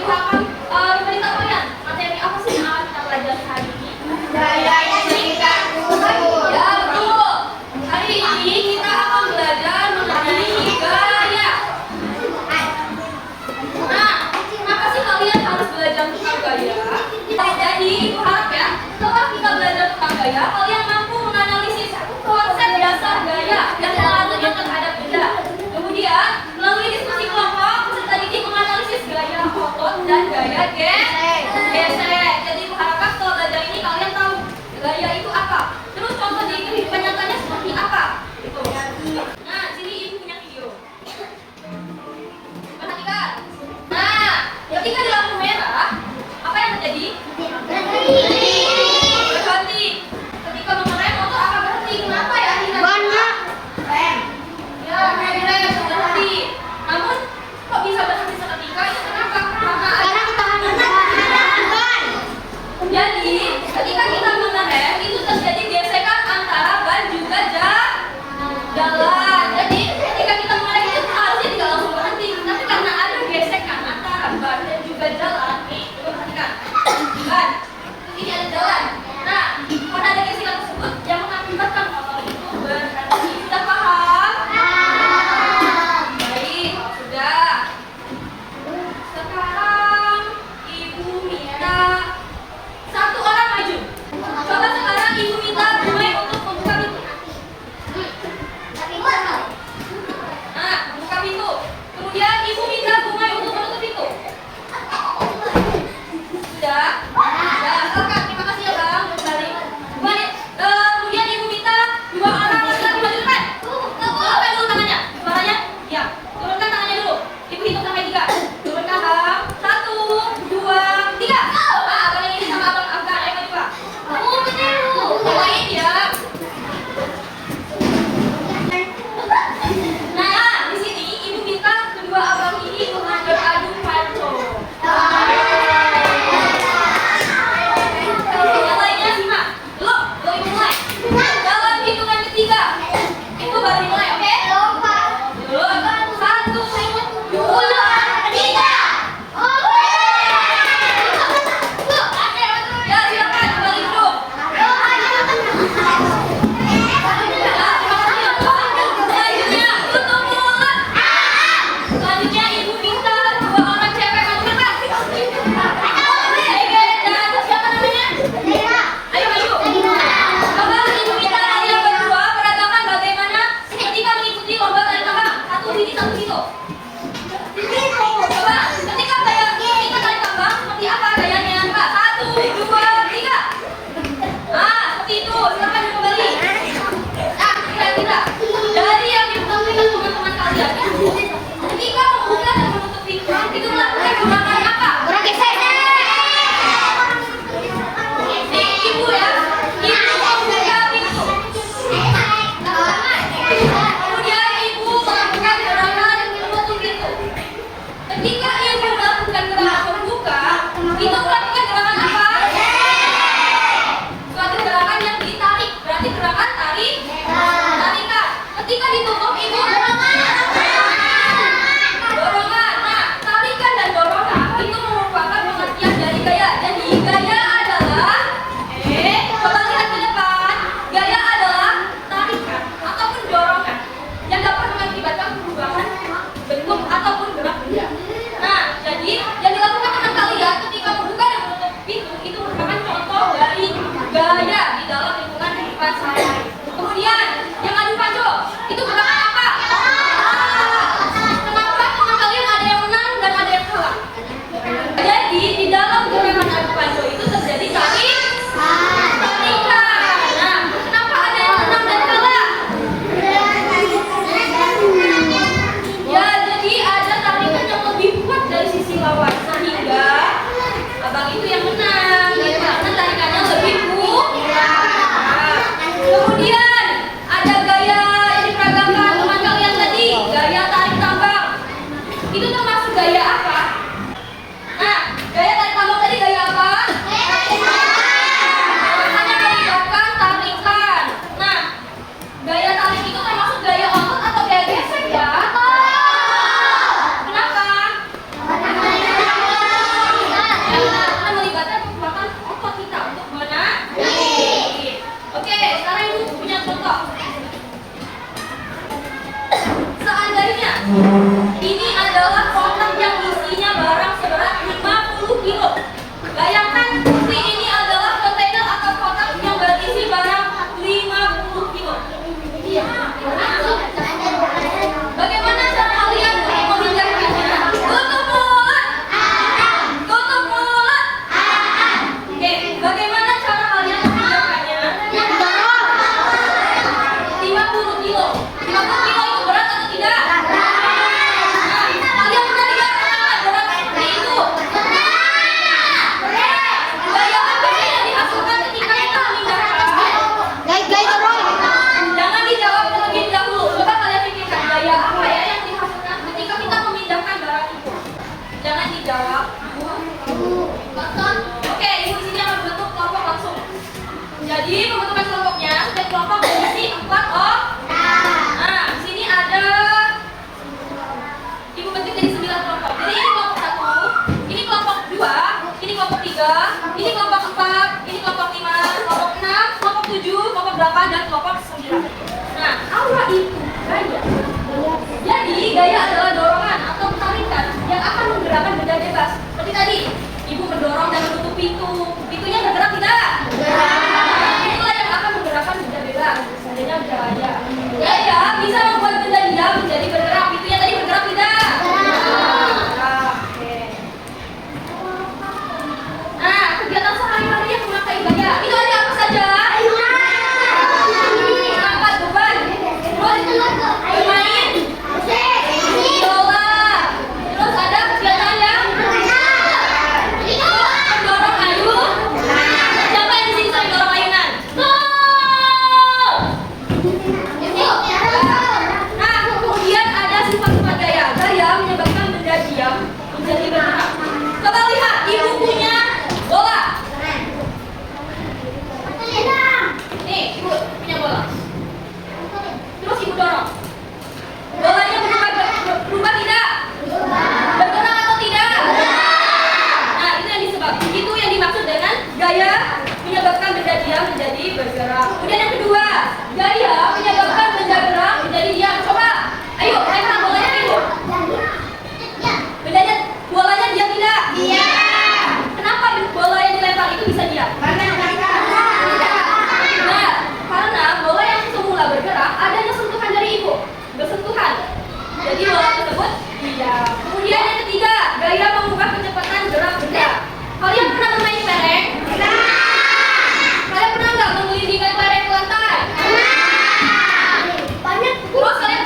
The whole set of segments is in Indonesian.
Ibu akan beritahu kalian materi apa sih yang akan kita pelajari hari ini? Gaya serikat buruh. Ya betul. Hari ini kita akan belajar mengenai gaya. Nah, kenapa sih kalian harus belajar tentang gaya? Jadi ibu harap ya, setelah kita belajar tentang gaya, kalian mampu menganalisis konsep dasar gaya dan pengaruhnya terhadap benda. Kemudian, melalui diskusi kelompok, peserta didik menganalisis gaya otot dan gaya gesek. Jadi ibu harapkan setelah belajar ini kalian tahu gaya itu apa. Terus contoh di kehidupan nyatanya seperti apa. Gitu. Nah, sini ibu punya video. Perhatikan. Nah, ketika di lampu merah, apa yang terjadi? Berhenti. Ketika mengerem motor akan berhenti. Kenapa ya? Rem. Ya, rem berhenti. Namun kok bisa berhenti seketika? Itu kenapa? Karena ketahanan ban. Jadi, ketika kita mengerem itu terjadi gesekan antara ban juga jalan. Jadi, ketika kita mengerem itu harusnya tidak langsung berhenti, tapi karena ada gesekan antara ban dan juga jalan, nih, perhatikan. Ban, ini ada jalan. Nah, pada ada gesekan tersebut yang mengakibatkan motor itu berhenti. Sudah paham? Baik, sudah. Sekarang ibu minta satu orang maju. Coba sekarang ibu minta mulai untuk membuka pintu. Nah, membuka pintu. Kemudian ibu minta Bunga untuk menutup pintu. Sudah? Sudah. Silakan. Terima kasih ya Bang. Kembali. Kemudian ibu minta dua orang laki-laki maju depan. Turunkan dulu tangannya. Suaranya? Ya. Turunkan tangannya dulu. Ibu hitung sampai 3. Turunkan Bang. 1, 2, 3. Ah, Abang yang ini sama Abang Afgan. Ayo maju Bang. Yang lain ya. Nah, di sini ibu minta kedua abang ini untuk beradu panco. Yang lainnya simak. Belum ibu mulai. Dalam hitungan ketiga, itu baru dimulai, oke? Belum. 1, 2, 3. Ya, silakan kembali duduk. Selanjutnya ibu minta dua orang cewek maju depan. Ege dan siapa namanya? Ayo maju. Coba ibu minta kalian berdua peragakan bagaimana ketika mengikuti lomba tari tambang. Satu sini, satu situ. Coba ketika tari tambang seperti apa gayanya? 1, 2, 3. Nah, seperti itu. Silakan kembali. Nah, kira-kira dari yang diperhatikan teman-teman kalian, ketika membuka dan menutup pintu, itu melakukan gerakan apa? Nih, ibu ya. Ibu membuka pintu. Kemudian ibu melakukan gerakan menutup pintu. Ketika ibu melakukan gerakan membuka, itu melakukan gerakan apa? Suatu gerakan yang ditarik. Berarti gerakan tarikan. Ketika ditutup, ibu dorongan. Nah, tarikan dan dorongan itu merupakan pengertian dari gaya. Jadi gaya adalah coba lihat ke depan. Gaya adalah tarikan ataupun dorongan yang dapat mengakibatkan perubahan bentuk ataupun gerak benda. Nah, jadi yang dilakukan dengan kalian ketika membuka dan menutup pintu itu merupakan contoh dari gaya di dalam lingkungan kehidupan sehari-hari. Kemudian yang adu panco itu gerakan apa? Kenapa teman kalian ada yang menang dan ada yang kalah? Jadi di dalam gerakan adu panco itu terjadi tarikan. Nah, kenapa ada yang menang dan kalah? Ya, jadi ada tarikan yang lebih kuat dari sisi lawan sehingga abang itu yang menang. Gitu. Karena tarikannya lebih kuat. Kemudian ada gaya yang diperagakan teman kalian tadi, gaya tarik tambang. Itu termasuk gaya apa? Nah, gaya Oke, ibu di sini akan membentuk kelompok langsung. Jadi pembentukan kelompoknya setiap kelompok berisi 4 orang. Nah, di sini ada ibu bentuk jadi 9 kelompok. Jadi ini kelompok 1, ini kelompok 2, ini kelompok 3, ini kelompok 4, ini kelompok 5, kelompok 6, kelompok 7, kelompok 8 dan kelompok 9. Nah, aura itu gaya. Jadi gaya adalah dorongan atau tarikan yang akan menggerakkan benda bebas. Seperti tadi, ibu mendorong dan menutup pintu. Pintunya bergerak tidak? Itulah yang akan menggerakkan benda bebas. Adanya gaya. Gaya bisa membuat benda diam menjadi bergerak. Pintunya tadi bergerak tidak? Bergerak. Oke. Nah, kegiatan sehari-hari yang memakai gaya itu ada apa saja? Angkat beban. Terus bermain bola. Terus ada kegiatan yang mendorong ayun. Siapa yang di sini sering dorong ayunan? Nah, kemudian ada sifat-sifat gaya. Gaya menyebabkan benda diam menjadi bergerak. Coba lihat, ibu punya bola. Nih, ibu punya bola. Terus ibu dorong. Bolanya berubah tidak? Bergerak atau tidak? Nah, itu yang dimaksud dengan gaya menyebabkan benda diam menjadi bergerak. Kemudian yang kedua, gaya menyebabkan benda gerak menjadi diam. Coba, ayo lempar bolanya ke ibu. Bolanya diam tidak? Iya. Kenapa bola yang dilempar itu bisa diam? Nah, karena bola yang semula bergerak adanya sentuhan dari ibu, bersentuhan. Jadi bola tersebut diam. Kemudian yang ketiga, gaya mengubah kecepatan gerak benda. Kalian pernah bermain kelereng? Kalian pernah nggak menggelindingkan kelereng ke lantai? Terus kalian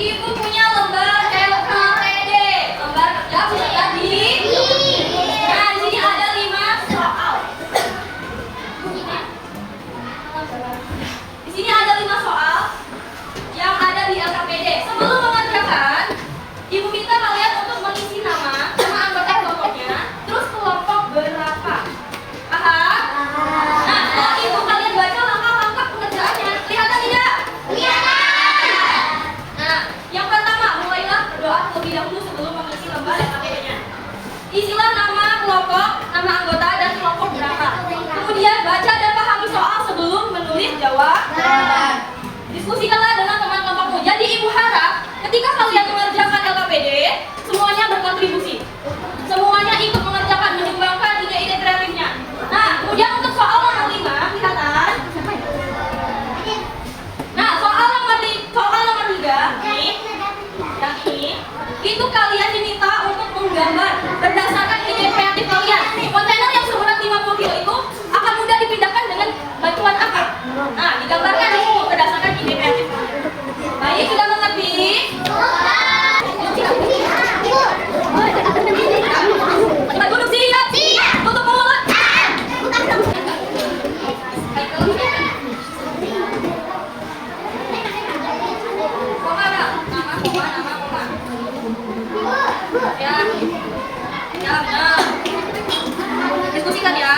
Ibu punya lembar LKPD. Lembar kerja bisa tadi. Nah, di sini ada 5 soal. Di sini ada 5 soal yang ada di LKPD. Sebelum mengerjakan, Ibu minta kalian untuk mengisi nama anggota kelompoknya, terus kelompok berapa. Paham? Nah, kalau Ibu kalian baca langkah-langkah pengerjaannya, kelihatan tidak? Nah, yang pertama, mulailah berdoa terlebih dahulu sebelum mengisi lembar LKPD-nya. Isilah nama kelompok, nama anggota, dan kelompok berapa. Kemudian baca dan pahami soal sebelum menulis jawaban. Diskusikanlah dengan teman kelompokmu. Jadi Ibu harap ketika kalian mengerjakan LKPD, semuanya berkontribusi. Semuanya ikut mengerjakan, menyumbangkan ide-ide kreatifnya. Nah, kemudian untuk soal nomor 5, kelihatan? Nah, soal nomor 3, nih, yang ini, itu kalian diminta untuk menggambar berdasarkan ide kreatif kalian. Kontainer yang seberat 50 kilo itu akan mudah dipindahkan dengan bantuan apa? Nah, digambarkan di sini berdasarkan ide kreatif. Baik, sudah mengerti? Kita duduk siap. Tutup mulut. Koma ada? Nama, koma. Ya. Ya, benar. Diskusikan ya.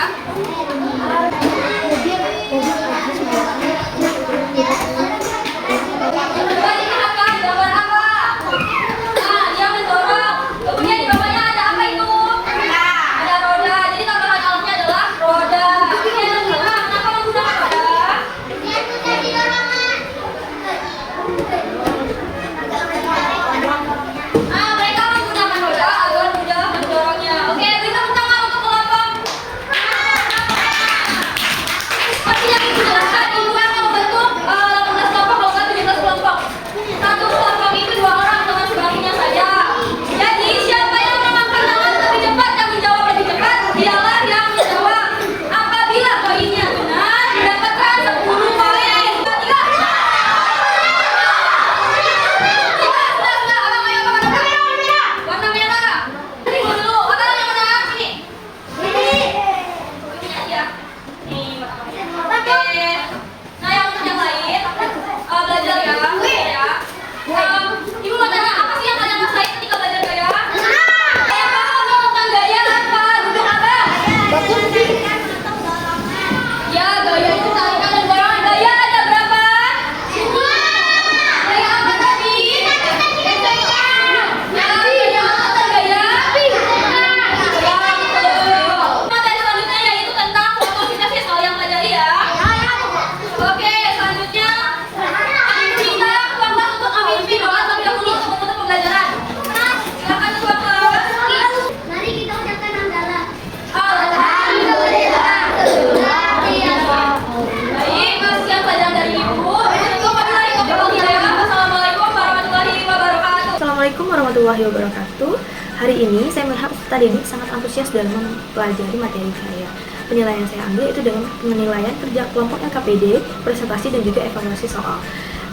Assalamualaikum warahmatullahi wabarakatuh. Hari ini saya melihat peserta didik sangat antusias dalam mempelajari materi saya. Penilaian saya ambil itu dengan penilaian kerja kelompok LKPD, presentasi dan juga evaluasi soal.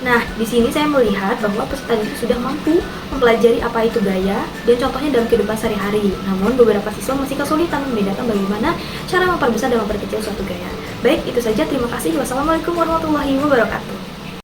Nah, di sini saya melihat bahwa peserta didik sudah mampu mempelajari apa itu gaya dan contohnya dalam kehidupan sehari-hari. Namun beberapa siswa masih kesulitan membedakan bagaimana cara memperbesar dan memperkecil suatu gaya. Baik, itu saja. Terima kasih. Wassalamualaikum warahmatullahi wabarakatuh.